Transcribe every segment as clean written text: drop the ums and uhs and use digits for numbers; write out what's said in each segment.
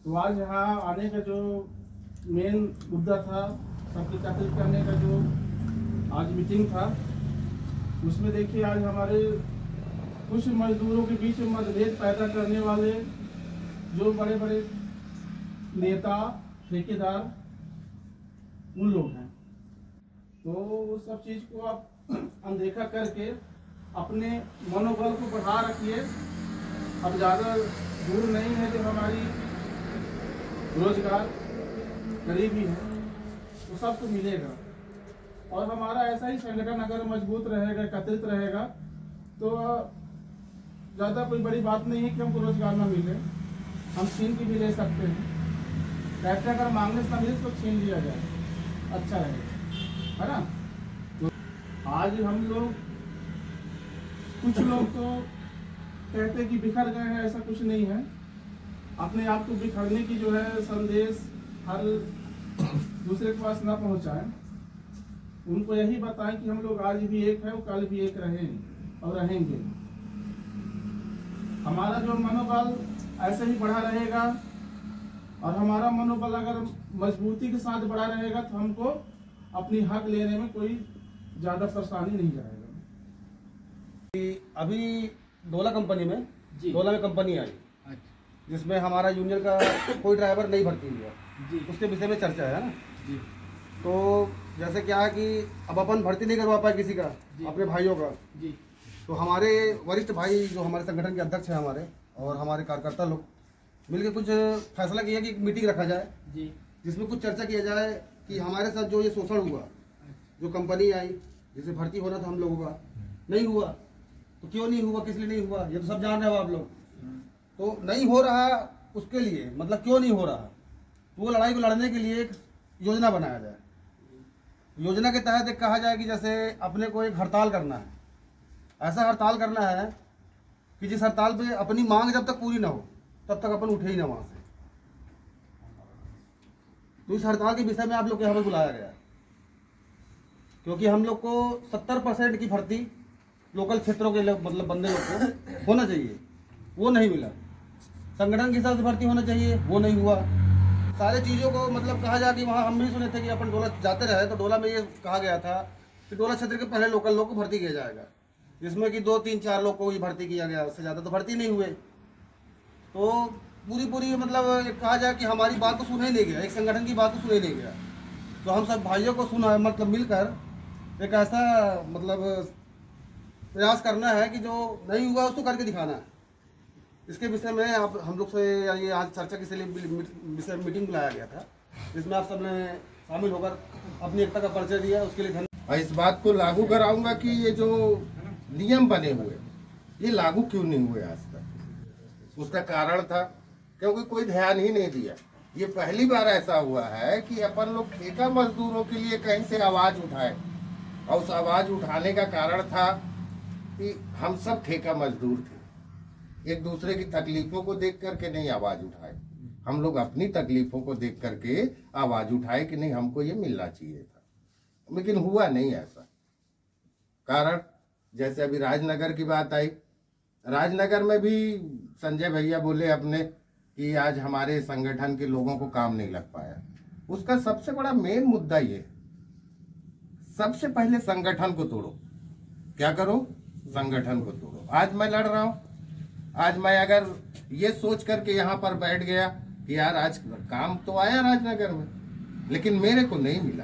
तो आज यहाँ आने का जो मेन मुद्दा था, सबके एकत्रित करने का जो आज मीटिंग था, उसमें देखिए आज हमारे कुछ मजदूरों के बीच में मतभेद पैदा करने वाले जो बड़े बड़े नेता ठेकेदार उन लोग हैं। तो उस सब चीज़ को आप अनदेखा करके अपने मनोबल को बढ़ा रखिए। अब ज़्यादा दूर नहीं है, जो हमारी रोजगार करीबी है, तो सबको मिलेगा। और हमारा ऐसा ही संगठन अगर मजबूत रहेगा, एकत्रित रहेगा, तो ज़्यादा कोई बड़ी बात नहीं है कि हमको रोजगार ना मिले। हम छीन के भी ले सकते हैं। ट्रैक्टर अगर मांगने से ना मिले तो छीन लिया जाए, अच्छा है ना। तो आज हम लोग, कुछ लोग तो कहते हैं कि बिखर गए हैं, ऐसा कुछ नहीं है। अपने आप को बिखरने की जो है संदेश हर दूसरे के पास ना पहुंचाएं। उनको यही बताएं कि हम लोग आज भी एक है और कल भी एक रहें और रहेंगे। हमारा जो मनोबल ऐसे ही बढ़ा रहेगा, और हमारा मनोबल अगर मजबूती के साथ बढ़ा रहेगा तो हमको अपनी हक लेने में कोई ज़्यादा परेशानी नहीं जाएगा। अभी डोला में कंपनी आई, जिसमें हमारा यूनियन का कोई ड्राइवर नहीं भर्ती हुआ, उसके विषय में चर्चा है ना जी। तो जैसे क्या है कि अब अपन भर्ती नहीं करवा पाए किसी का, अपने भाइयों का जी। तो हमारे वरिष्ठ भाई जो हमारे संगठन के अध्यक्ष हैं हमारे, और हमारे कार्यकर्ता लोग मिलकर कुछ फैसला किया कि एक मीटिंग रखा जाए जी, जिसमें कुछ चर्चा किया जाए कि हमारे साथ जो ये शोषण हुआ, जो कंपनी आई जिसे भर्ती होना था हम लोगों का, नहीं हुआ, तो क्यों नहीं हुआ, किस लिए नहीं हुआ, ये तो सब जान रहे हो आप लोग। तो नहीं हो रहा, उसके लिए मतलब क्यों नहीं हो रहा, तो वो लड़ाई को लड़ने के लिए एक योजना बनाया जाए। योजना के तहत एक कहा जाए कि जैसे अपने को एक हड़ताल करना है, ऐसा हड़ताल करना है कि जिस हड़ताल पे अपनी मांग जब तक पूरी ना हो तब तक अपन उठे ही ना वहां से। तो इस हड़ताल के विषय में आप लोग के यहाँ पर बुलाया गया, क्योंकि हम लोग को 70% की भर्ती लोकल क्षेत्रों के मतलब बंदे लोग को होना चाहिए, वो नहीं मिला। संगठन के हिसाब से भर्ती होना चाहिए, वो नहीं हुआ। सारे चीज़ों को मतलब कहा जाए कि वहाँ हम भी सुने थे कि अपन डोला जाते रहे, तो डोला में ये कहा गया था कि डोला क्षेत्र के पहले लोकल लोग को भर्ती किया जाएगा, जिसमें कि 2, 3, 4 लोग को ही भर्ती किया गया, उससे ज़्यादा तो भर्ती नहीं हुए। तो पूरी मतलब कहा जाए कि हमारी बात को सुना ही नहीं गया, एक संगठन की बात को सुना ही नहीं गया। तो हम सब भाइयों को सुना मतलब मिलकर एक ऐसा मतलब प्रयास करना है कि जो नहीं हुआ उसको करके दिखाना है। इसके विषय में आप हम लोग से ये आज चर्चा के लिए विषय मीटिंग बुलाया गया था, जिसमें आप सबने शामिल होकर अपनी एकता का परिचय दिया, उसके लिए धन्यवाद। और इस बात को लागू कराऊंगा कि ये जो नियम बने हुए ये लागू क्यों नहीं हुए आज तक। उसका कारण था क्योंकि कोई ध्यान ही नहीं दिया। ये पहली बार ऐसा हुआ है कि अपन लोग ठेका मजदूरों के लिए कहीं से आवाज उठाए, और उस आवाज उठाने का कारण था कि हम सब ठेका मजदूर थे, एक दूसरे की तकलीफों को देख करके नहीं आवाज उठाए। हम लोग अपनी तकलीफों को देख करके आवाज उठाए कि नहीं हमको ये मिलना चाहिए था, लेकिन हुआ नहीं ऐसा। कारण जैसे अभी राजनगर की बात आई, राजनगर में भी संजय भैया बोले अपने कि आज हमारे संगठन के लोगों को काम नहीं लग पाया। उसका सबसे बड़ा मेन मुद्दा ये, सबसे पहले संगठन को तोड़ो। क्या करो? संगठन को तोड़ो। आज मैं लड़ रहा हूं, आज मैं अगर ये सोच करके यहाँ पर बैठ गया कि यार आज काम तो आया राजनगर में, लेकिन मेरे को नहीं मिला।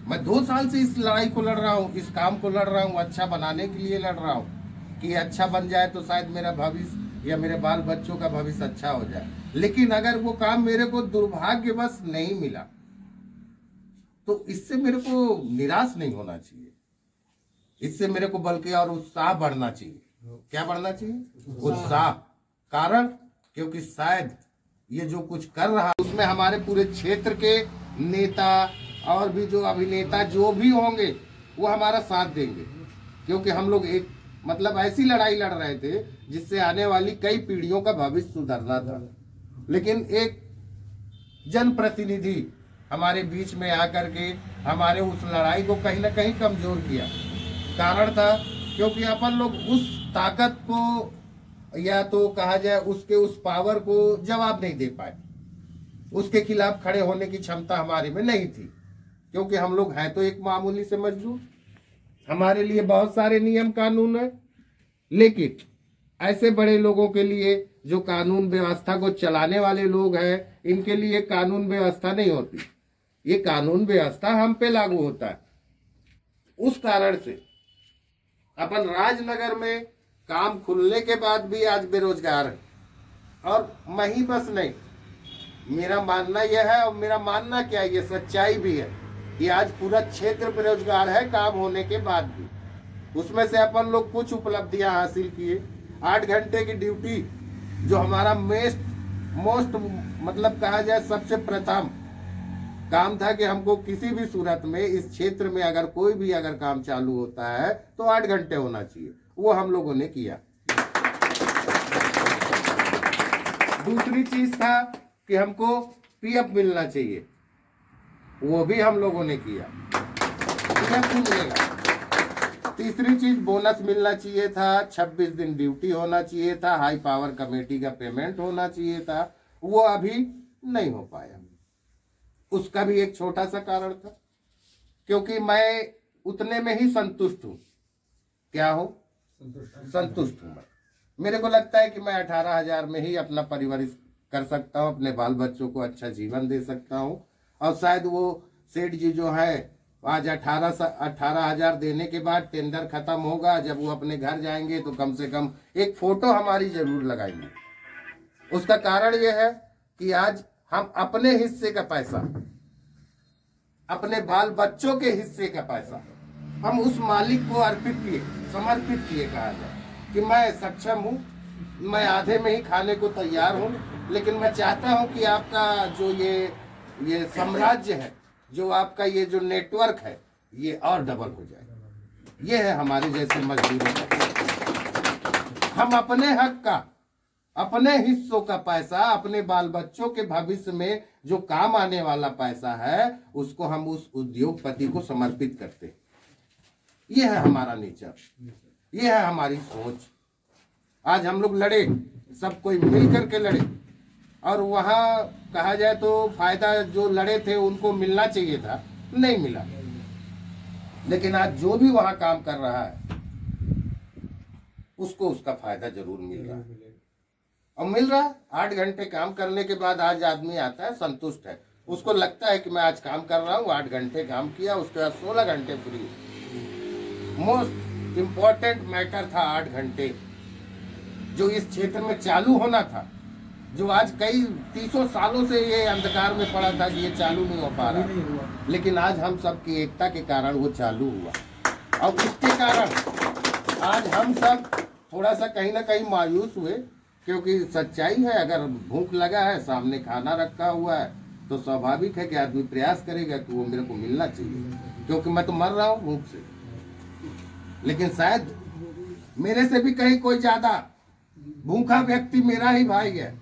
मैं 2 साल से इस लड़ाई को लड़ रहा हूँ, इस काम को लड़ रहा हूँ, अच्छा बनाने के लिए लड़ रहा हूँ कि अच्छा बन जाए तो शायद मेरा भविष्य या मेरे बाल बच्चों का भविष्य अच्छा हो जाए। लेकिन अगर वो काम मेरे को दुर्भाग्यवश नहीं मिला तो इससे मेरे को निराश नहीं होना चाहिए, इससे मेरे को बल्कि और उत्साह बढ़ना चाहिए। क्या बढ़ना चाहिए? उत्साह। कारण क्योंकि शायद ये जो कुछ कर रहा उसमें हमारे पूरे क्षेत्र के नेता और भी जो अभिनेता जो भी होंगे वो हमारा साथ देंगे, क्योंकि हम लोग एक मतलब ऐसी लड़ाई लड़ रहे थे जिससे आने वाली कई पीढ़ियों का भविष्य सुधरना था। लेकिन एक जनप्रतिनिधि हमारे बीच में आकर के हमारे उस लड़ाई को कहीं ना कहीं कमजोर किया। कारण था क्योंकि अपन लोग उस ताकत को या तो कहा जाए उसके उस पावर को जवाब नहीं दे पाए। उसके खिलाफ खड़े होने की क्षमता हमारे में नहीं थी, क्योंकि हम लोग हैं तो एक मामूली से मजदूर। हमारे लिए बहुत सारे नियम कानून है, लेकिन ऐसे बड़े लोगों के लिए जो कानून व्यवस्था को चलाने वाले लोग हैं, इनके लिए कानून व्यवस्था नहीं होती। ये कानून व्यवस्था हम पे लागू होता है। उस कारण से अपन राजनगर में काम खुलने के बाद भी आज बेरोजगार है। और मैं ही बस नहीं, मेरा मानना यह है, और मेरा मानना क्या है, ये सच्चाई भी है कि आज पूरा क्षेत्र बेरोजगार है काम होने के बाद भी। उसमें से अपन लोग कुछ उपलब्धियां हासिल किए। 8 घंटे की ड्यूटी जो हमारा मोस्ट मतलब कहा जाए सबसे प्रथम काम था कि हमको किसी भी सूरत में इस क्षेत्र में अगर कोई भी अगर काम चालू होता है तो 8 घंटे होना चाहिए, वो हम लोगों ने किया। दूसरी चीज था कि हमको पीएफ मिलना चाहिए, वो भी हम लोगों ने किया, पीएफ भी मिलेगा। तीसरी चीज बोनस मिलना चाहिए था, 26 दिन ड्यूटी होना चाहिए था, हाई पावर कमेटी का पेमेंट होना चाहिए था, वो अभी नहीं हो पाया। उसका भी एक छोटा सा कारण था, क्योंकि मैं उतने में ही संतुष्ट हूँ। क्या हूँ? संतुष्ट हूँ मैं। मेरे को लगता है कि मैं 18,000 में ही अपना परिवारित कर सकता हूँ, अपने बाल बच्चों को अच्छा जीवन दे सकता हूँ। और शायद वो सेठ जी जो है आज 18,000 देने के बाद टेंडर खत्म होगा, जब वो अपने घर जाएंगे तो कम से कम एक फोटो हमारी जरूर लगाएंगे। उसका कारण ये है कि आज हम अपने हिस्से का पैसा, अपने बाल बच्चों के हिस्से का पैसा हम उस मालिक को अर्पित किए, समर्पित किए। कहा जाए कि मैं सक्षम हूँ, मैं आधे में ही खाने को तैयार हूँ, लेकिन मैं चाहता हूँ कि आपका जो ये साम्राज्य है, जो आपका ये जो नेटवर्क है, ये और डबल हो जाए। ये है हमारे जैसे मजदूरों का। हम अपने हक का, अपने हिस्सों का पैसा, अपने बाल बच्चों के भविष्य में जो काम आने वाला पैसा है, उसको हम उस उद्योगपति को समर्पित करते हैं। ये है हमारा नेचर, ये है हमारी सोच। आज हम लोग लड़े, सब कोई मिल करके लड़े, और वहां कहा जाए तो फायदा जो लड़े थे उनको मिलना चाहिए था, नहीं मिला। लेकिन आज जो भी वहां काम कर रहा है उसको उसका फायदा जरूर मिल रहा है, और मिल रहा है। 8 घंटे काम करने के बाद आज आदमी आता है संतुष्ट है, उसको लगता है कि मैं आज काम कर रहा हूँ, 8 घंटे काम किया, उसके बाद 16 घंटे फ्री। मोस्ट इम्पोर्टेंट मैटर था 8 घंटे जो इस क्षेत्र में चालू होना था, जो आज कई 300 सालों से ये अंधकार में पड़ा था कि ये चालू नहीं हो पा रहा, लेकिन आज हम सब की एकता के कारण वो चालू हुआ। और उसके कारण आज हम सब थोड़ा सा कहीं ना कहीं मायूस हुए, क्योंकि सच्चाई है, अगर भूख लगा है, सामने खाना रखा हुआ है, तो स्वाभाविक है कि आदमी प्रयास करेगा कि वो मेरे को मिलना चाहिए, क्योंकि मैं तो मर रहा हूँ भूख से। लेकिन शायद मेरे से भी कहीं कोई ज्यादा भूखा व्यक्ति मेरा ही भाई है,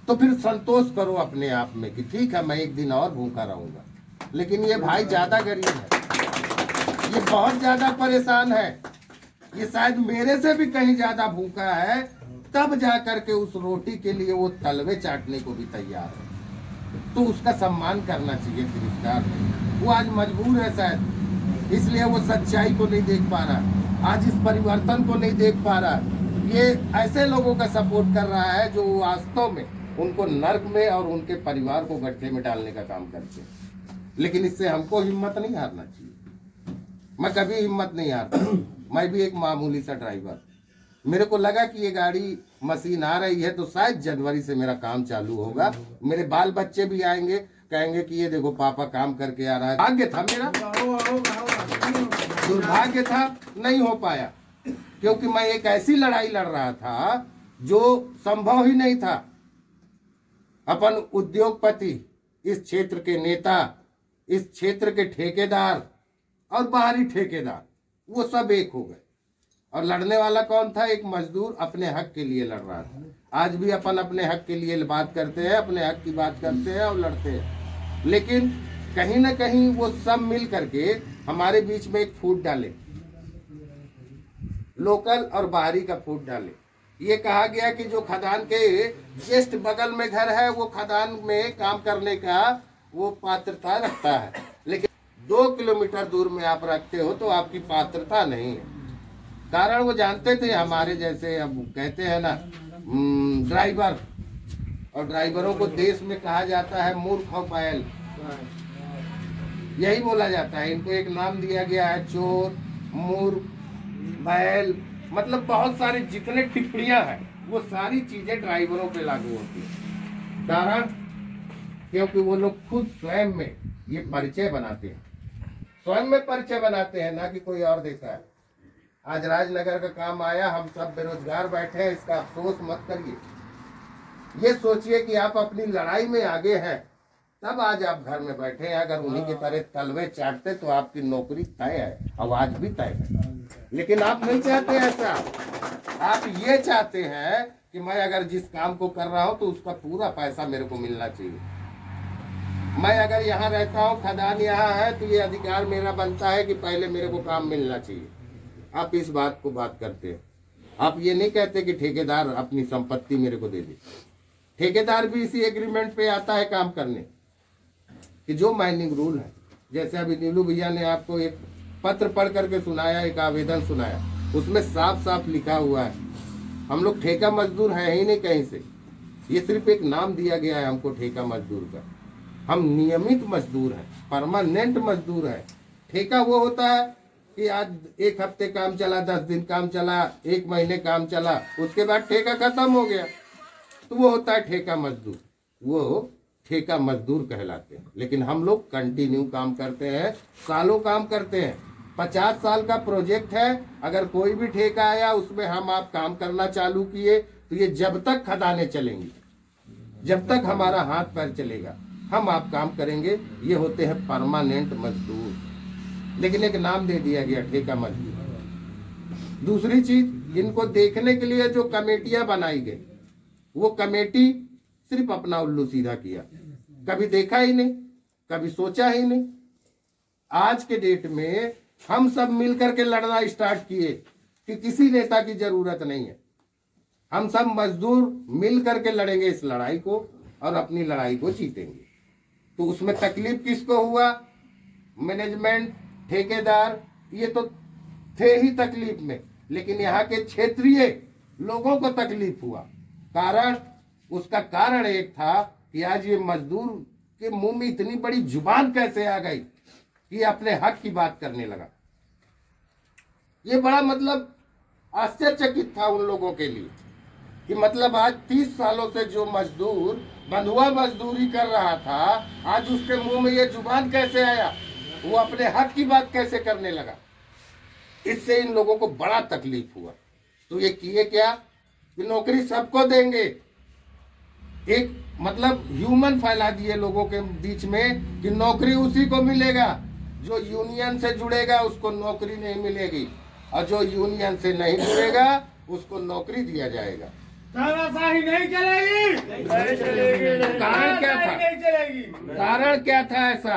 तो फिर संतोष करो अपने आप में कि ठीक है, मैं एक दिन और भूखा रहूंगा। लेकिन ये भाई ज्यादा गरीब है, ये बहुत ज्यादा परेशान है, ये शायद मेरे से भी कहीं ज्यादा भूखा है, तब जा करके उस रोटी के लिए वो तलवे चाटने को भी तैयार है। तो उसका सम्मान करना चाहिए गिरफ्तार। वो आज मजबूर है शायद, इसलिए वो सच्चाई को नहीं देख पा रहा, आज इस परिवर्तन को नहीं देख पा रहा। ये ऐसे लोगों का सपोर्ट कर रहा है जो वास्तव में उनको नर्क में और उनके परिवार को गड्ढे में डालने का काम करते हैं। लेकिन इससे हमको हिम्मत नहीं हारना चाहिए। मैं कभी हिम्मत नहीं हारता। मैं भी एक मामूली सा ड्राइवर, मेरे को लगा कि ये गाड़ी मशीन आ रही है तो शायद जनवरी से मेरा काम चालू होगा, मेरे बाल बच्चे भी आएंगे, कहेंगे कि ये देखो पापा काम करके आ रहा है। भाग्य था मेरा, दुर्भाग्य था, नहीं हो पाया, क्योंकि मैं एक ऐसी लड़ाई लड़ रहा था जो संभव ही नहीं था। अपन उद्योगपति, इस क्षेत्र के नेता, इस क्षेत्र के ठेकेदार और बाहरी ठेकेदार, वो सब एक हो गए। और लड़ने वाला कौन था? एक मजदूर अपने हक के लिए लड़ रहा था। आज भी अपन अपने हक के लिए बात करते हैं, अपने हक की बात करते हैं और लड़ते हैं, लेकिन कहीं ना कहीं वो सब मिल करके हमारे बीच में एक फूट डाले, लोकल और बाहरी का फूट डाले। ये कहा गया कि जो खदान के जस्ट बगल में घर है वो खदान में काम करने का वो पात्रता रखता है, लेकिन 2 किलोमीटर दूर में आप रखते हो तो आपकी पात्रता नहीं है। कारण वो जानते थे हमारे जैसे, अब कहते हैं ना ड्राइवर, और ड्राइवरों को देश में कहा जाता है मूर्ख और बैल, यही बोला जाता है। इनको एक नाम दिया गया है चोर, मूर्ख, बैल, मतलब बहुत सारी जितने टिप्पणियां हैं वो सारी चीजें ड्राइवरों पे लागू होती है। कारण क्योंकि वो लोग खुद स्वयं में ये परिचय बनाते हैं, स्वयं में परिचय बनाते हैं, ना कि कोई और देता है। आज राजनगर का काम आया, हम सब बेरोजगार बैठे हैं, इसका अफसोस मत करिए। ये सोचिए कि आप अपनी लड़ाई में आगे हैं, तब आज आप घर में बैठे हैं। अगर उन्हीं की तरह तलवे चाटते तो आपकी नौकरी तय है, और आज भी तय है। लेकिन आप नहीं चाहते ऐसा, आप ये चाहते हैं कि मैं अगर जिस काम को कर रहा हूं तो उसका पूरा पैसा मेरे को मिलना चाहिए। मैं अगर यहाँ रहता हूँ, खदान यहाँ है, तो ये अधिकार मेरा बनता है कि पहले मेरे को काम मिलना चाहिए। आप इस बात को बात करते हैं। आप ये नहीं कहते कि ठेकेदार अपनी संपत्ति मेरे को दे दे। ठेकेदार भी इसी एग्रीमेंट पे आता है काम करने कि जो माइनिंग रूल है, जैसे अभी नीलू भैया ने आपको एक पत्र पढ़ करके सुनाया, एक आवेदन सुनाया, उसमें साफ साफ लिखा हुआ है हम लोग ठेका मजदूर है ही नहीं कहीं से। ये सिर्फ एक नाम दिया गया है हमको ठेका मजदूर का। हम नियमित मजदूर हैं, परमानेंट मजदूर है। ठेका वो होता है कि आज 1 हफ्ते काम चला, 10 दिन काम चला, 1 महीने काम चला, उसके बाद ठेका खत्म हो गया, तो वो होता है ठेका मजदूर। वो ठेका मजदूर कहलाते हैं। लेकिन हम लोग कंटिन्यू काम करते हैं, सालों काम करते हैं। 50 साल का प्रोजेक्ट है। अगर कोई भी ठेका आया उसमें हम आप काम करना चालू किए तो ये जब तक खदानें चलेंगी, जब तक हमारा हाथ पैर चलेगा, हम आप काम करेंगे। ये होते हैं परमानेंट मजदूर, लेकिन एक नाम दे दिया गया ठेका मजदूर। दूसरी चीज, इनको देखने के लिए जो कमेटियां बनाई गई, वो कमेटी सिर्फ अपना उल्लू सीधा किया, कभी देखा ही नहीं, कभी सोचा ही नहीं। आज के डेट में हम सब मिलकर के लड़ना स्टार्ट किए कि किसी नेता की जरूरत नहीं है। हम सब मजदूर मिल करके लड़ेंगे इस लड़ाई को और अपनी लड़ाई को जीतेंगे। तो उसमें तकलीफ किसको हुआ? मैनेजमेंट, ठेकेदार, ये तो थे ही तकलीफ में, लेकिन यहाँ के क्षेत्रीय लोगों को तकलीफ हुआ। कारण, उसका कारण एक था कि आज ये मजदूर के मुंह में इतनी बड़ी जुबान कैसे आ गई कि अपने हक की बात करने लगा। ये बड़ा मतलब आश्चर्यचकित था उन लोगों के लिए कि मतलब आज 30 सालों से जो मजदूर बंधुआ मजदूरी कर रहा था, आज उसके मुंह में ये जुबान कैसे आया, वो अपने हक की बात कैसे करने लगा। इससे इन लोगों को बड़ा तकलीफ हुआ। तो ये किए क्या कि नौकरी सबको देंगे, एक मतलब ह्यूमन फैला दिए लोगों के बीच में कि नौकरी उसी को मिलेगा जो यूनियन से जुड़ेगा, उसको नौकरी नहीं मिलेगी, और जो यूनियन से नहीं जुड़ेगा उसको नौकरी दिया जाएगा। तानाशाही नहीं चलेगी, नहीं चलेगी। कारण क्या था? नहीं चलेगी। कारण क्या था ऐसा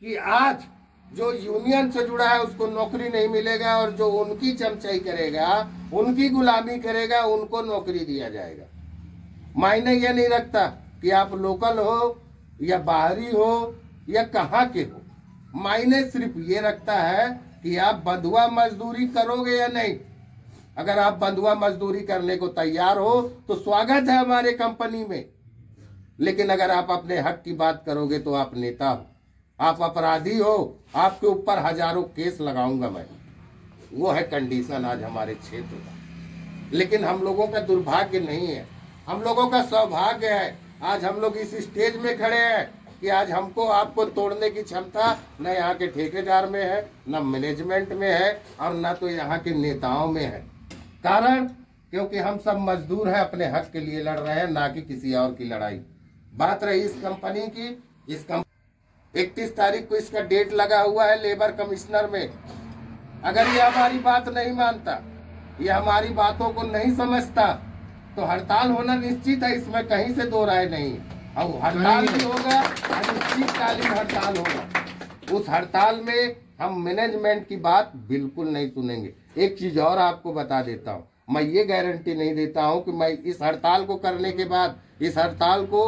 कि आज जो यूनियन से जुड़ा है उसको नौकरी नहीं मिलेगा, और जो उनकी चमचाई करेगा, उनकी गुलामी करेगा, उनको नौकरी दिया जाएगा। मायने यह नहीं रखता कि आप लोकल हो या बाहरी हो या कहाँ के हो, मायने सिर्फ ये रखता है कि आप बंधुआ मजदूरी करोगे या नहीं। अगर आप बंधुआ मजदूरी करने को तैयार हो तो स्वागत है हमारे कंपनी में, लेकिन अगर आप अपने हक की बात करोगे तो आप नेता हो, आप अपराधी हो, आपके ऊपर हजारों केस लगाऊंगा मैं। वो है कंडीशन आज हमारे क्षेत्र का। लेकिन हम लोगों का दुर्भाग्य नहीं है, हम लोगों का सौभाग्य है। आज हम लोग इस स्टेज में खड़े हैं कि आज हमको आपको तोड़ने की क्षमता न यहाँ के ठेकेदार में है, न मैनेजमेंट में है, और न तो यहाँ के नेताओं में है। कारण क्योंकि हम सब मजदूर हैं, अपने हक के लिए लड़ रहे हैं, ना कि किसी और की लड़ाई। बात रही इस कंपनी की, इस 31 तारीख को इसका डेट लगा हुआ है लेबर कमिश्नर में। अगर ये हमारी बात नहीं मानता, ये हमारी बातों को नहीं समझता, तो हड़ताल होना निश्चित है, इसमें कहीं से दो राय नहीं है। अब हड़ताल भी होगा, अनिश्चितकालीन हड़ताल होगा। उस हड़ताल में हम मैनेजमेंट की बात बिल्कुल नहीं सुनेंगे। एक चीज और आपको बता देता हूँ, मैं ये गारंटी नहीं देता हूं कि मैं इस हड़ताल को करने के बाद इस हड़ताल को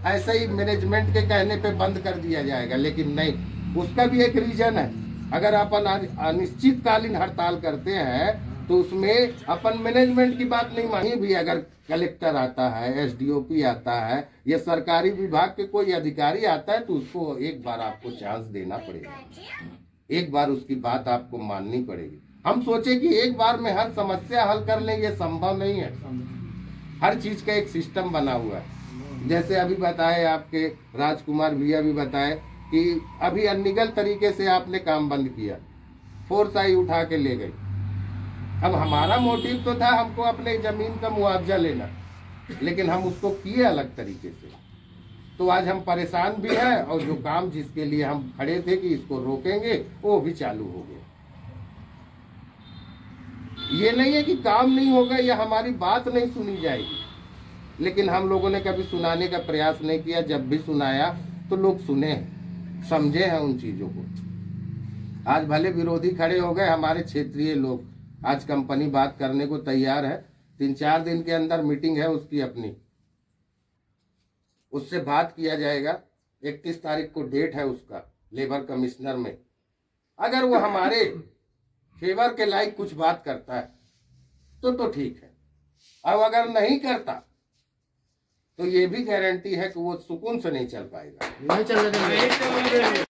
ऐसे ही मैनेजमेंट के कहने पे बंद कर दिया जाएगा, लेकिन नहीं, उसका भी एक रीजन है। अगर अपन अनिश्चितकालीन हड़ताल करते हैं तो उसमें अपन मैनेजमेंट की बात नहीं मानी भी। अगर कलेक्टर आता है, एसडीओपी आता है या सरकारी विभाग के कोई अधिकारी आता है तो उसको एक बार आपको चांस देना पड़ेगा, एक बार उसकी बात आपको माननी पड़ेगी। हम सोचे कि एक बार में हर समस्या हल कर लें, ये संभव नहीं है। हर चीज का एक सिस्टम बना हुआ है। जैसे अभी बताए आपके राजकुमार भैया भी बताए कि अभी अनलीगल तरीके से आपने काम बंद किया, फोर्स आई उठा के ले गई। अब हमारा मोटिव तो था हमको अपने जमीन का मुआवजा लेना, लेकिन हम उसको किए अलग तरीके से। तो आज हम परेशान भी हैं और जो काम जिसके लिए हम खड़े थे कि इसको रोकेंगे वो भी चालू हो गया। ये नहीं है कि काम नहीं होगा या हमारी बात नहीं सुनी जाएगी, लेकिन हम लोगों ने कभी सुनाने का प्रयास नहीं किया। जब भी सुनाया तो लोग सुने, समझे हैं उन चीजों को। आज भले विरोधी खड़े हो गए, हमारे क्षेत्रीय लोग आज कंपनी बात करने को तैयार है। 3-4 दिन के अंदर मीटिंग है उसकी अपनी, उससे बात किया जाएगा। 31 तारीख को डेट है उसका लेबर कमिश्नर में। अगर वो हमारे फेवर के लायक कुछ बात करता है तो ठीक है, अब अगर नहीं करता तो ये भी गारंटी है कि वो सुकून से नहीं चल पाएगा। नहीं चलने देंगे।